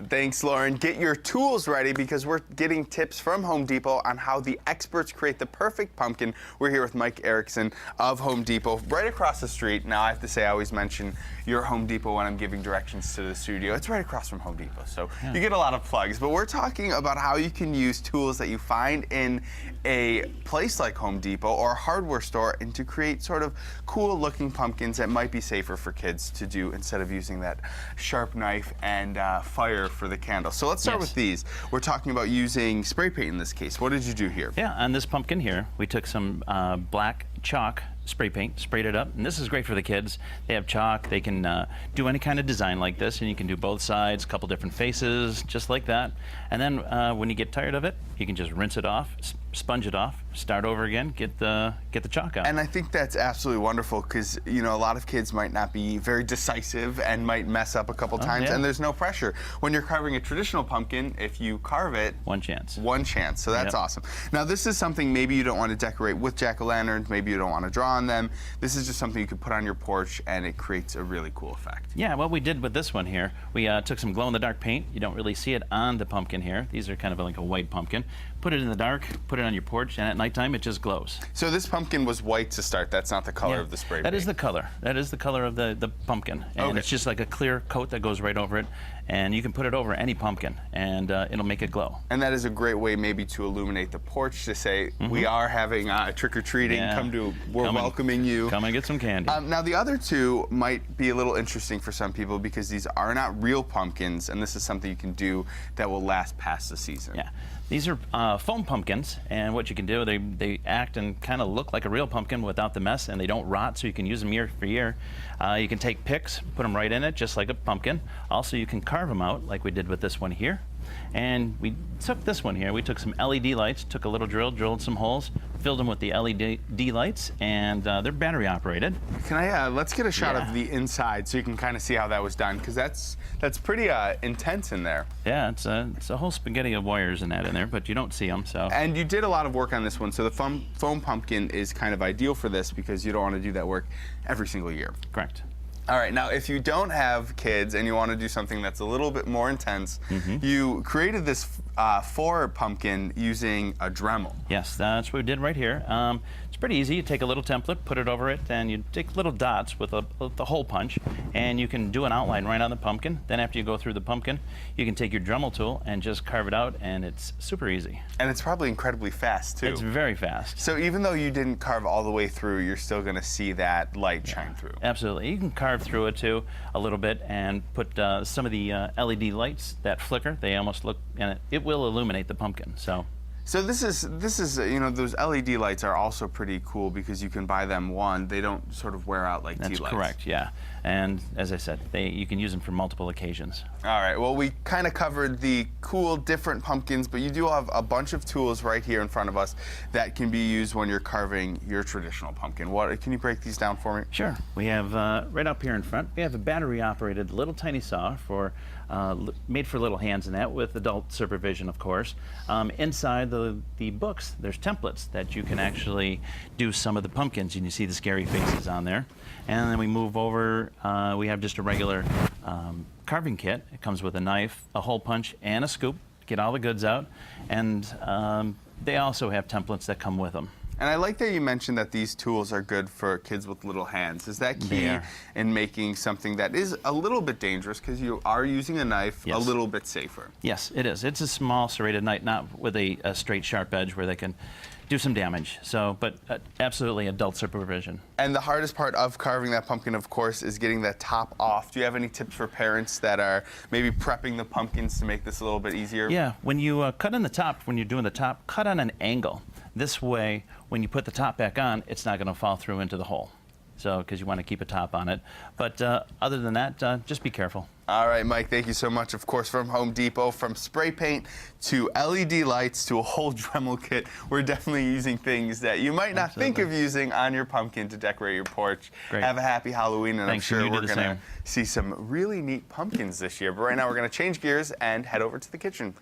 Thanks, Lauren. Get your tools ready because we're getting tips from Home Depot on how the experts create the perfect pumpkin. We're here with Mike Erickson of Home Depot, right across the street. Now, I have to say, I always mention your Home Depot when I'm giving directions to the studio. It's right across from Home Depot, so you get a lot of plugs. But we're talking about how you can use tools that you find in a place like Home Depot or a hardware store and to create sort of cool-looking pumpkins that might be safer for kids to do instead of using that sharp knife and fire for the candle. So let's start with these. We're talking about using spray paint in this case. What did you do here? Yeah, on this pumpkin here, we took some black chalk spray paint, sprayed it up, and this is great for the kids. They have chalk, they can do any kind of design like this, and you can do both sides, a couple different faces, just like that. And then when you get tired of it, you can just rinse it off, sponge it off, start over again, get the chalk out. And I think that's absolutely wonderful because, you know, a lot of kids might not be very decisive and might mess up a couple times, and there's no pressure. When you're carving a traditional pumpkin, if you carve it, one chance. One chance, so that's awesome. Now, this is something maybe you don't want to decorate with jack-o'-lanterns, maybe you don't want to draw on them. This is just something you could put on your porch and it creates a really cool effect. Yeah, what we did with this one here, we took some glow-in-the-dark paint. You don't really see it on the pumpkin here. These are kind of like a white pumpkin. Put it in the dark, put it on your porch, and at nighttime it just glows. So this pumpkin was white to start. That's not the color of the spray paint. That is the color. That is the color of the pumpkin. And it's just like a clear coat that goes right over it. And you can put it over any pumpkin, and it'll make it glow. And that is a great way maybe to illuminate the porch, to say, we are having trick-or-treating. We're welcoming you. Come and get some candy. Now, the other two might be a little interesting for some people because these are not real pumpkins, and this is something you can do that will last past the season. Yeah. These are foam pumpkins, and what you can do, they act and kind of look like a real pumpkin without the mess, and they don't rot, so you can use them year for year. You can take picks, put them right in it, just like a pumpkin. Also, you can carve them out, like we did with this one here. And we took this one here. We took some LED lights, took a little drill, drilled some holes, filled them with the LED lights, and they're battery operated. Can I, let's get a shot of the inside so you can kind of see how that was done, because that's pretty intense in there. Yeah, it's a whole spaghetti of wires in there, but you don't see them, so. And you did a lot of work on this one, so the foam pumpkin is kind of ideal for this because you don't want to do that work every single year. Correct. All right, now if you don't have kids and you want to do something that's a little bit more intense, you created this for pumpkin using a Dremel. Yes, that's what we did right here. It's pretty easy. You take a little template, put it over it, and you take little dots with the hole punch, and you can do an outline right on the pumpkin. Then after you go through the pumpkin, you can take your Dremel tool and just carve it out, and it's super easy. And it's probably incredibly fast, too. It's very fast. So even though you didn't carve all the way through, you're still going to see that light shine through. Absolutely. You can carve through it, too, a little bit, and put some of the LED lights that flicker. They almost look, and it will illuminate the pumpkin. So this is you know, those LED lights are also pretty cool because you can buy them they don't sort of wear out like tea lights. That's correct, yeah. And as I said, you can use them for multiple occasions. All right, well, we kind of covered the cool, different pumpkins, but you do have a bunch of tools right here in front of us that can be used when you're carving your traditional pumpkin. Can you break these down for me? Sure. We have, right up here in front, we have a battery-operated little tiny saw made for little hands in that, with adult supervision, of course. Inside the books, there's templates that you can actually do some of the pumpkins, and you see the scary faces on there. And then we move over, we have just a regular carving kit. It comes with a knife, a hole punch, and a scoop to get all the goods out. And they also have templates that come with them. And I like that you mentioned that these tools are good for kids with little hands. Is that key in making something that is a little bit dangerous, because you are using a knife, a little bit safer? Yes, it is. It's a small serrated knife, not with a straight sharp edge where they can do some damage. So, but absolutely adult supervision. And the hardest part of carving that pumpkin, of course, is getting that top off. Do you have any tips for parents that are maybe prepping the pumpkins to make this a little bit easier? Yeah, when you cut on the top, when you're doing the top, cut on an angle. This way, when you put the top back on, it's not going to fall through into the hole. So, because you want to keep a top on it. But other than that, just be careful. All right, Mike, thank you so much. Of course, from Home Depot, from spray paint to LED lights to a whole Dremel kit, we're definitely using things that you might not think of using on your pumpkin to decorate your porch. Great. Have a happy Halloween, and Thanks, I'm sure we're going to same. see some really neat pumpkins this year. But right now, we're going to change gears and head over to the kitchen.